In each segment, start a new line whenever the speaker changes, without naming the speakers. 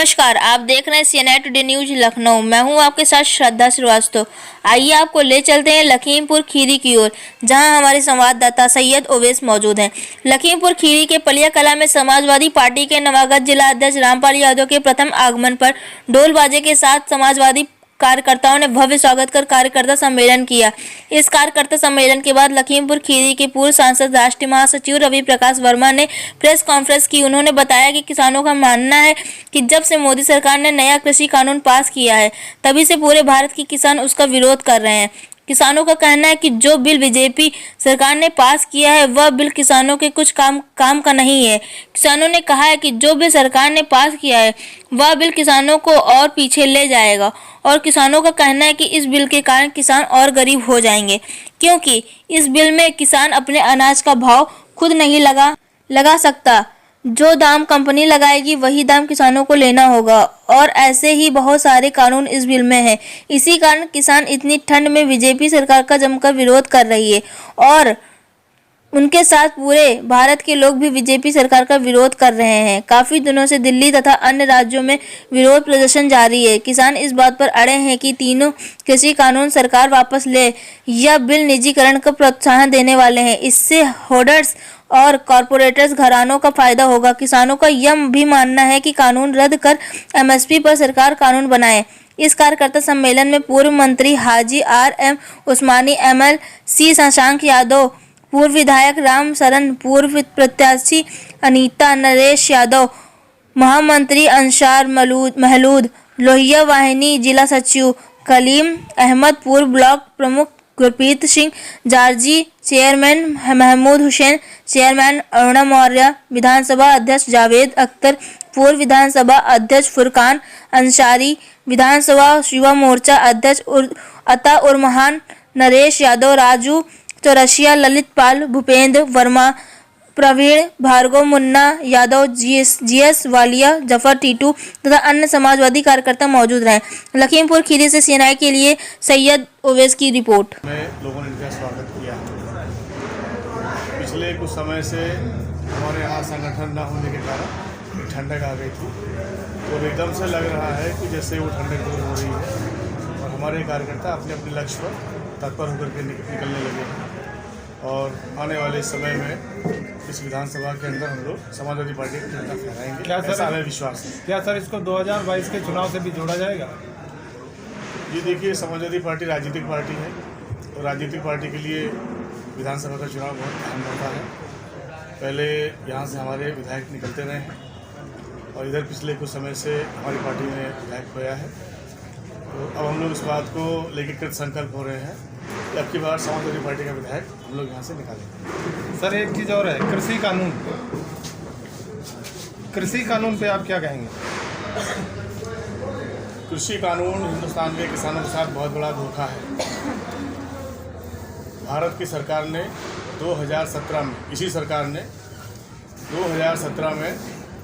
नमस्कार, आप देख रहे हैं CNN टुडे न्यूज लखनऊ। मैं हूं आपके साथ श्रद्धा श्रीवास्तव। आइए आपको ले चलते हैं लखीमपुर खीरी की ओर, जहां हमारे संवाददाता सैयद ओवैस मौजूद हैं। लखीमपुर खीरी के पलिया कला में समाजवादी पार्टी के नवागत जिला अध्यक्ष रामपाल यादव के प्रथम आगमन पर ढोल बाजे के साथ समाजवादी कार्यकर्ताओं ने भव्य स्वागत कर कार्यकर्ता सम्मेलन किया। इस कार्यकर्ता सम्मेलन के बाद लखीमपुर खीरी के पूर्व सांसद राष्ट्रीय महासचिव रवि प्रकाश वर्मा ने प्रेस कॉन्फ्रेंस की। उन्होंने बताया कि किसानों का मानना है कि जब से मोदी सरकार ने नया कृषि कानून पास किया है, तभी से पूरे भारत के किसान उसका विरोध कर रहे हैं। किसानों का कहना है कि जो बिल बीजेपी सरकार ने पास किया है वह बिल किसानों के कुछ काम का नहीं है। किसानों ने कहा है कि जो बिल सरकार ने पास किया है वह बिल किसानों को और पीछे ले जाएगा, और किसानों का कहना है कि इस बिल के कारण किसान और गरीब हो जाएंगे, क्योंकि इस बिल में किसान अपने अनाज का भाव खुद नहीं लगा सकता। जो दाम कंपनी लगाएगी वही दाम किसानों को लेना होगा, और ऐसे ही बहुत सारे कानून इस बिल में हैं। इसी कारण किसान इतनी ठंड में बीजेपी सरकार का जमकर विरोध कर रही है, और उनके साथ पूरे भारत के लोग भी बीजेपी सरकार का विरोध कर रहे हैं। काफी दिनों से दिल्ली तथा अन्य राज्यों में विरोध प्रदर्शन जारी है। किसान इस बात पर अड़े हैं कि तीनों कृषि कानून सरकार वापस ले। यह बिल निजीकरण को प्रोत्साहन देने वाले हैं। इससे होल्डर्स और कॉरपोरेट्स घरानों का फायदा होगा। किसानों का यह भी मानना है कि कानून रद्द कर MSP पर सरकार कानून बनाए। इस कार्यकर्ता सम्मेलन में पूर्व मंत्री हाजी RM उस्मानी, MLC शशांक यादव, पूर्व विधायक राम सरन, पूर्व प्रत्याशी अनीता नरेश यादव, महामंत्री अंसार महलूद, लोहिया वाहिनी जिला सचिव कलीम अहमद, पूर्व ब्लॉक प्रमुख गुरप्रीत सिंह जारजी, चेयरमैन महमूद हुसैन, चेयरमैन अरुणा मौर्य, विधानसभा अध्यक्ष जावेद अख्तर, पूर्व विधानसभा अध्यक्ष फुरकान अंसारी, विधानसभा युवा मोर्चा अध्यक्ष अता उर्रहमान, नरेश यादव, राजू चौरसिया, ललित पाल, भूपेंद्र वर्मा, प्रवीण भार्गव, मुन्ना यादव, GS वालिया, जफर टीटू तथा अन्य समाजवादी कार्यकर्ता मौजूद रहे। लखीमपुर खीरी से CNN के लिए सैयद ओवैस की रिपोर्ट।
लोगों ने इनका स्वागत किया। पिछले कुछ समय से हमारे यहाँ संगठन न होने के कारण ठंडक आ गई थी, और एकदम से लग रहा है कि जैसे वो ठंडक दूर हो रही है, और हमारे कार्यकर्ता अपने अपने लक्ष्य पर तत्पर होकर के निकलने लगे हैं। और आने वाले समय में इस विधानसभा के अंदर हम लोग समाजवादी पार्टी का झंडा फहराएंगे। क्या सर, हमें विश्वास है।
क्या सर इसको 2022 के चुनाव से भी जोड़ा जाएगा?
ये देखिए, समाजवादी पार्टी राजनीतिक पार्टी है, और राजनीतिक पार्टी के लिए विधानसभा का चुनाव बहुत अहम होता है। पहले यहाँ से हमारे विधायक निकलते रहे हैं, और इधर पिछले कुछ समय से हमारी पार्टी में विधायक खोया है। तो अब हम लोग इस बात को लेकर कृत संकल्प हो रहे हैं कि अब की बार समाजवादी पार्टी का विधायक हम लोग यहाँ से निकालेंगे।
सर एक चीज़ और है, कृषि कानून पे आप क्या कहेंगे?
कृषि कानून हिंदुस्तान के किसानों के साथ बहुत बड़ा धोखा है। भारत की सरकार ने 2017 में, इसी सरकार ने 2017 में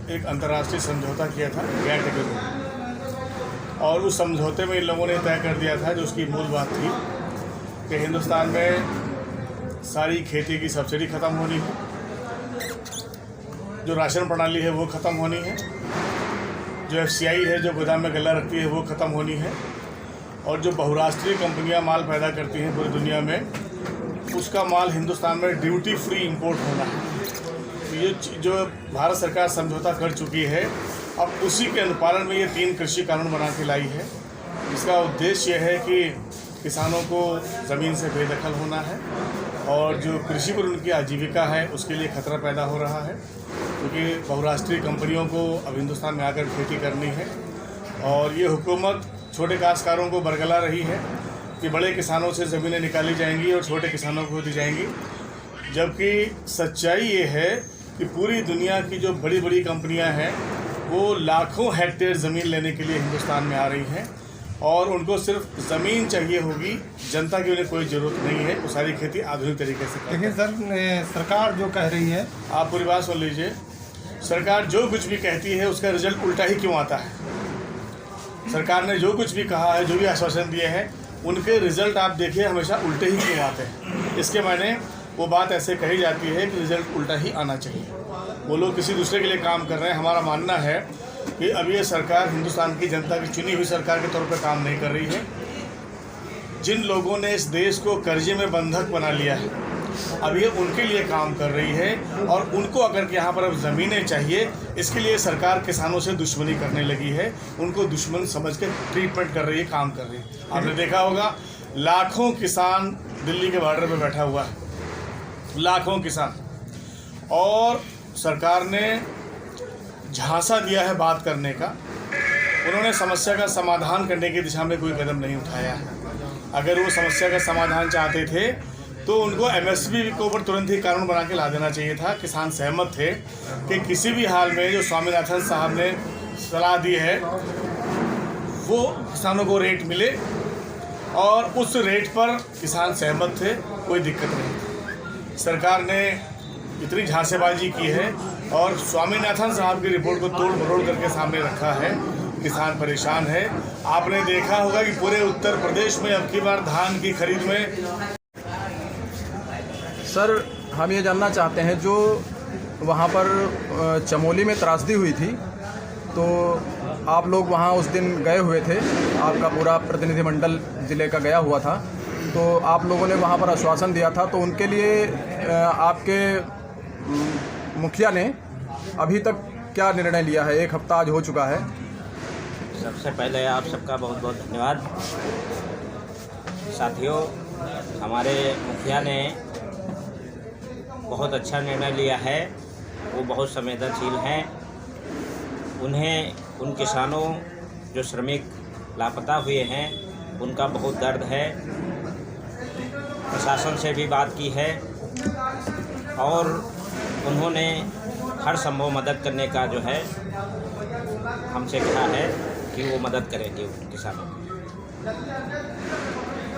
एक अंतर्राष्ट्रीय समझौता किया था गैर टेक्निकल, और उस समझौते में इन लोगों ने तय कर दिया था, जो उसकी मूल बात थी कि हिंदुस्तान में सारी खेती की सब्सिडी ख़त्म होनी है, जो राशन प्रणाली है वो ख़त्म होनी है, जो FCI है जो गोदाम में गल्ला रखती है वो ख़त्म होनी है, और जो बहुराष्ट्रीय कंपनियां माल पैदा करती हैं पूरी दुनिया में, उसका माल हिंदुस्तान में ड्यूटी फ्री इंपोर्ट होना है। तो ये जो भारत सरकार समझौता कर चुकी है, अब उसी के अनुपालन में ये 3 कृषि कानून बना के लाई है। इसका उद्देश्य यह है कि किसानों को ज़मीन से बेदखल होना है, और जो कृषि पर उनकी आजीविका है उसके लिए खतरा पैदा हो रहा है, क्योंकि बहुराष्ट्रीय कंपनियों को अब हिंदुस्तान में आकर खेती करनी है, और ये हुकूमत छोटे काश्तकारों को बरगला रही है कि बड़े किसानों से ज़मीनें निकाली जाएंगी और छोटे किसानों को दी जाएंगी। जबकि सच्चाई ये है कि पूरी दुनिया की जो बड़ी बड़ी कंपनियां हैं वो लाखों हेक्टेयर ज़मीन लेने के लिए हिंदुस्तान में आ रही हैं, और उनको सिर्फ ज़मीन चाहिए होगी, जनता की उन्हें कोई ज़रूरत नहीं है। वो सारी खेती आधुनिक तरीके से करते हैं।
लेकिन सर सरकार जो कह रही है,
आप पूरी बात सुन लीजिए, सरकार जो कुछ भी कहती है उसका रिजल्ट उल्टा ही क्यों आता है? सरकार ने जो कुछ भी कहा है, जो भी आश्वासन दिए हैं, उनके रिजल्ट आप देखिए हमेशा उल्टे ही क्यों आते हैं। इसके मायने वो बात ऐसे कही जाती है कि रिजल्ट उल्टा ही आना चाहिए। वो लोग किसी दूसरे के लिए काम कर रहे हैं। हमारा मानना है कि अब ये सरकार हिंदुस्तान की जनता की चुनी हुई सरकार के तौर पर काम नहीं कर रही है। जिन लोगों ने इस देश को कर्जे में बंधक बना लिया है, अब ये उनके लिए काम कर रही है और उनको अगर कि यहाँ पर अब ज़मीनें चाहिए, इसके लिए सरकार किसानों से दुश्मनी करने लगी है, उनको दुश्मन समझ के ट्रीटमेंट कर रही है, काम कर रही है। आपने देखा होगा लाखों किसान दिल्ली के बॉर्डर पे बैठा हुआ है, लाखों किसान, और सरकार ने झांसा दिया है बात करने का। उन्होंने समस्या का समाधान करने की दिशा में कोई कदम नहीं उठाया है। अगर वो समस्या का समाधान चाहते थे तो उनको एमएसपी के ऊपर तुरंत ही कानून बना के ला देना चाहिए था। किसान सहमत थे कि किसी भी हाल में जो स्वामीनाथन साहब ने सलाह दी है वो किसानों को रेट मिले, और उस रेट पर किसान सहमत थे, कोई दिक्कत नहीं थी। सरकार ने इतनी झांसेबाजी की है और स्वामीनाथन साहब की रिपोर्ट को तोड़ मरोड़ करके सामने रखा है। किसान परेशान है। आपने देखा होगा कि पूरे उत्तर प्रदेश में अब की बार धान की खरीद में
सर, हम ये जानना चाहते हैं, जो वहाँ पर चमोली में त्रासदी हुई थी, तो आप लोग वहाँ उस दिन गए हुए थे, आपका पूरा प्रतिनिधिमंडल ज़िले का गया हुआ था, तो आप लोगों ने वहाँ पर आश्वासन दिया था, तो उनके लिए आपके मुखिया ने अभी तक क्या निर्णय लिया है? 1 हफ्ता आज हो चुका है।
सबसे पहले आप सबका बहुत बहुत धन्यवाद। साथियों, हमारे मुखिया ने बहुत अच्छा निर्णय लिया है। वो बहुत संवेदनशील हैं। उन्हें उन किसानों जो श्रमिक लापता हुए हैं उनका बहुत दर्द है। प्रशासन से भी बात की है और उन्होंने हर संभव मदद करने का जो है हमसे कहा है कि वो मदद करेंगे किसानों की।